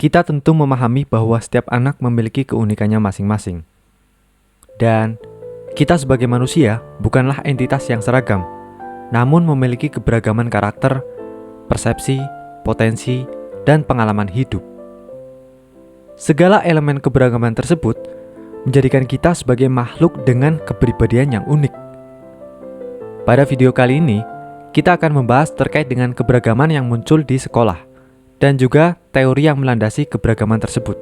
Kita tentu memahami bahwa setiap anak memiliki keunikannya masing-masing. Dan kita sebagai manusia bukanlah entitas yang seragam, namun memiliki keberagaman karakter, persepsi, potensi, dan pengalaman hidup. Segala elemen keberagaman tersebut menjadikan kita sebagai makhluk dengan kepribadian yang unik. Pada video kali ini, kita akan membahas terkait dengan keberagaman yang muncul di sekolah, dan juga teori yang melandasi keberagaman tersebut.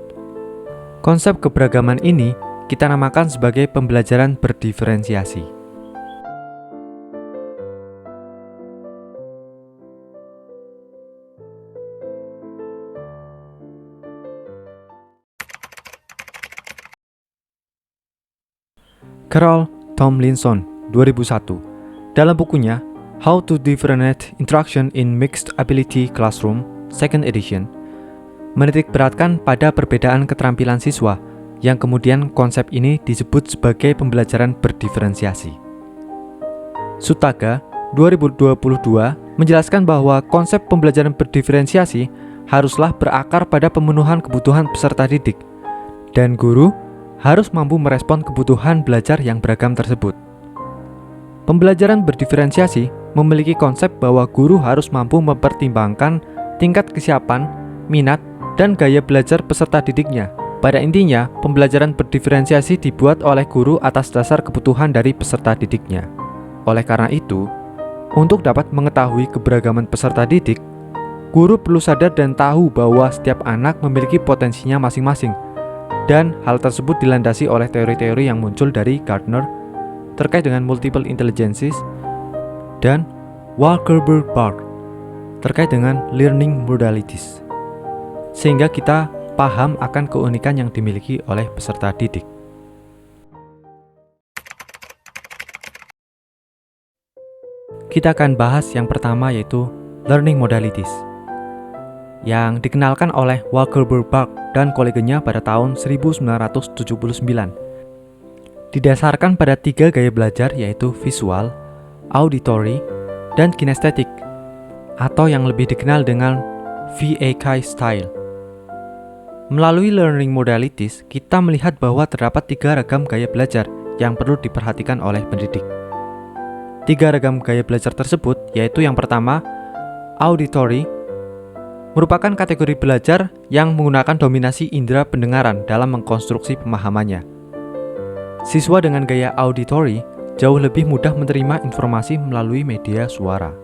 Konsep keberagaman ini kita namakan sebagai pembelajaran berdiferensiasi. Carol Tomlinson, 2001, dalam bukunya How to Differentiate Interaction in Mixed Ability Classroom, Second Edition, menitikberatkan pada perbedaan keterampilan siswa, yang kemudian konsep ini disebut sebagai pembelajaran berdiferensiasi. Sutaga, 2022, menjelaskan bahwa konsep pembelajaran berdiferensiasi haruslah berakar pada pemenuhan kebutuhan peserta didik, dan guru harus mampu merespon kebutuhan belajar yang beragam tersebut. Pembelajaran berdiferensiasi memiliki konsep bahwa guru harus mampu mempertimbangkan tingkat kesiapan, minat, dan gaya belajar peserta didiknya. Pada intinya, pembelajaran berdiferensiasi dibuat oleh guru atas dasar kebutuhan dari peserta didiknya. Oleh karena itu, untuk dapat mengetahui keberagaman peserta didik, guru perlu sadar dan tahu bahwa setiap anak memiliki potensinya masing-masing, dan hal tersebut dilandasi oleh teori-teori yang muncul dari Gardner terkait dengan multiple intelligences dan Walkerberg terkait dengan learning modalities, sehingga kita paham akan keunikan yang dimiliki oleh peserta didik. Kita akan bahas yang pertama, yaitu learning modalities, yang dikenalkan oleh Walkerberg dan koleganya pada tahun 1979. Didasarkan pada 3 gaya belajar, yaitu visual, auditory, dan kinestetik, atau yang lebih dikenal dengan VAK style. Melalui learning modalities, kita melihat bahwa terdapat 3 ragam gaya belajar yang perlu diperhatikan oleh pendidik. 3 ragam gaya belajar tersebut, yaitu yang pertama, auditory, merupakan kategori belajar yang menggunakan dominasi indera pendengaran dalam mengkonstruksi pemahamannya. Siswa dengan gaya auditory jauh lebih mudah menerima informasi melalui media suara.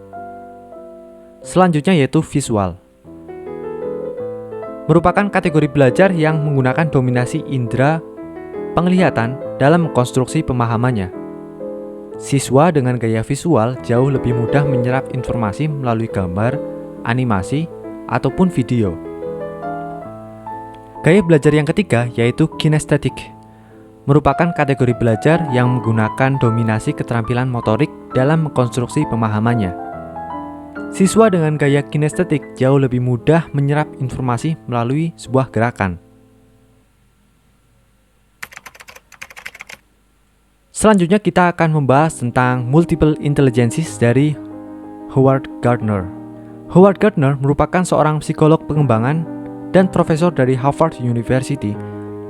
Selanjutnya yaitu visual, merupakan kategori belajar yang menggunakan dominasi indera penglihatan dalam mengkonstruksi pemahamannya. Siswa dengan gaya visual jauh lebih mudah menyerap informasi melalui gambar, animasi, ataupun video. Gaya belajar yang ketiga yaitu kinestetik, merupakan kategori belajar yang menggunakan dominasi keterampilan motorik dalam mengkonstruksi pemahamannya. Siswa dengan gaya kinestetik jauh lebih mudah menyerap informasi melalui sebuah gerakan. Selanjutnya kita akan membahas tentang multiple intelligences dari Howard Gardner. Howard Gardner merupakan seorang psikolog pengembangan dan profesor dari Harvard University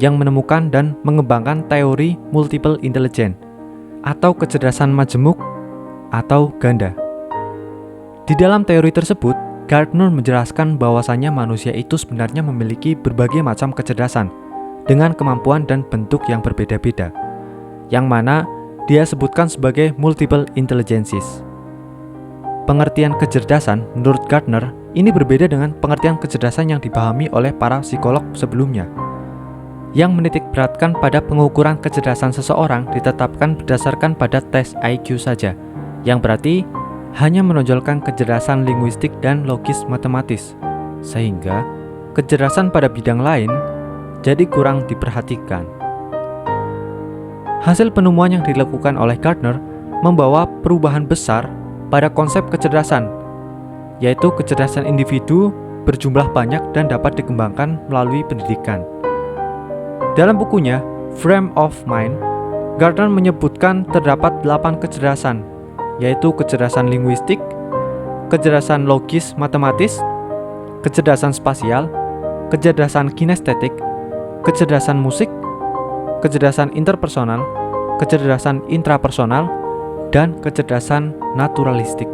yang menemukan dan mengembangkan teori multiple intelligence atau kecerdasan majemuk atau ganda. Di dalam teori tersebut, Gardner menjelaskan bahwasannya manusia itu sebenarnya memiliki berbagai macam kecerdasan dengan kemampuan dan bentuk yang berbeda-beda, yang mana dia sebutkan sebagai multiple intelligences. Pengertian kecerdasan menurut Gardner ini berbeda dengan pengertian kecerdasan yang dipahami oleh para psikolog sebelumnya, yang menitikberatkan pada pengukuran kecerdasan seseorang ditetapkan berdasarkan pada tes IQ saja, yang berarti hanya menonjolkan kecerdasan linguistik dan logis matematis, sehingga kecerdasan pada bidang lain jadi kurang diperhatikan. Hasil penemuan yang dilakukan oleh Gardner membawa perubahan besar pada konsep kecerdasan, yaitu kecerdasan individu berjumlah banyak dan dapat dikembangkan melalui pendidikan. Dalam bukunya Frame of Mind, Gardner menyebutkan terdapat 8 kecerdasan, yaitu kecerdasan linguistik, kecerdasan logis matematis, kecerdasan spasial, kecerdasan kinestetik, kecerdasan musik, kecerdasan interpersonal, kecerdasan intrapersonal, dan kecerdasan naturalistik.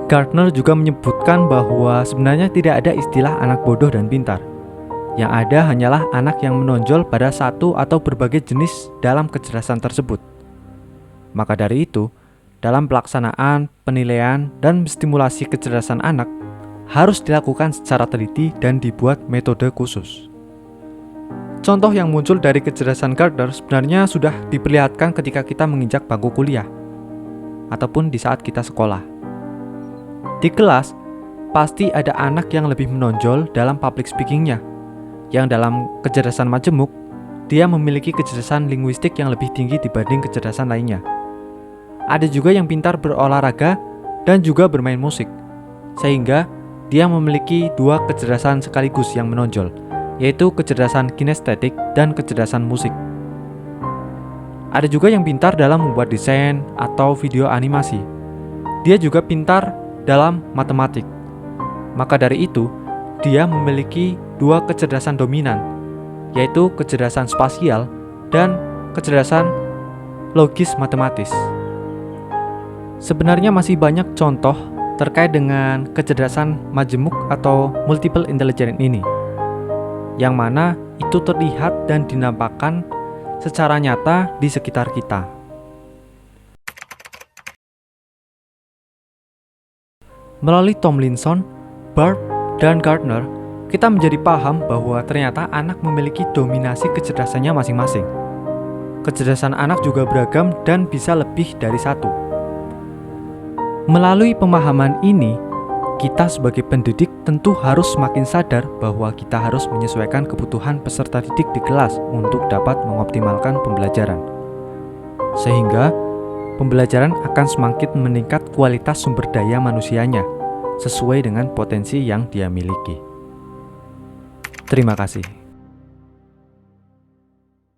Gardner juga menyebutkan bahwa sebenarnya tidak ada istilah anak bodoh dan pintar. Yang ada hanyalah anak yang menonjol pada satu atau berbagai jenis dalam kecerdasan tersebut. Maka dari itu, dalam pelaksanaan, penilaian, dan stimulasi kecerdasan anak harus dilakukan secara teliti dan dibuat metode khusus. Contoh yang muncul dari kecerdasan Gardner sebenarnya sudah diperlihatkan ketika kita menginjak bangku kuliah ataupun di saat kita sekolah. Di kelas, pasti ada anak yang lebih menonjol dalam public speakingnya, yang dalam kecerdasan majemuk, dia memiliki kecerdasan linguistik yang lebih tinggi dibanding kecerdasan lainnya. Ada juga yang pintar berolahraga dan juga bermain musik, sehingga dia memiliki dua kecerdasan sekaligus yang menonjol, yaitu kecerdasan kinestetik dan kecerdasan musik. Ada juga yang pintar dalam membuat desain atau video animasi. Dia juga pintar dalam matematik. Maka dari itu, dia memiliki dua kecerdasan dominan, yaitu kecerdasan spasial dan kecerdasan logis matematis. Sebenarnya masih banyak contoh terkait dengan kecerdasan majemuk atau multiple intelligence ini, yang mana itu terlihat dan dinampakkan secara nyata di sekitar kita. Melalui Tomlinson, Barb, dan Gardner, kita menjadi paham bahwa ternyata anak memiliki dominasi kecerdasannya masing-masing. Kecerdasan anak juga beragam dan bisa lebih dari satu. Melalui pemahaman ini, kita sebagai pendidik tentu harus semakin sadar bahwa kita harus menyesuaikan kebutuhan peserta didik di kelas untuk dapat mengoptimalkan pembelajaran. Sehingga pembelajaran akan semakin meningkat kualitas sumber daya manusianya sesuai dengan potensi yang dia miliki. Terima kasih.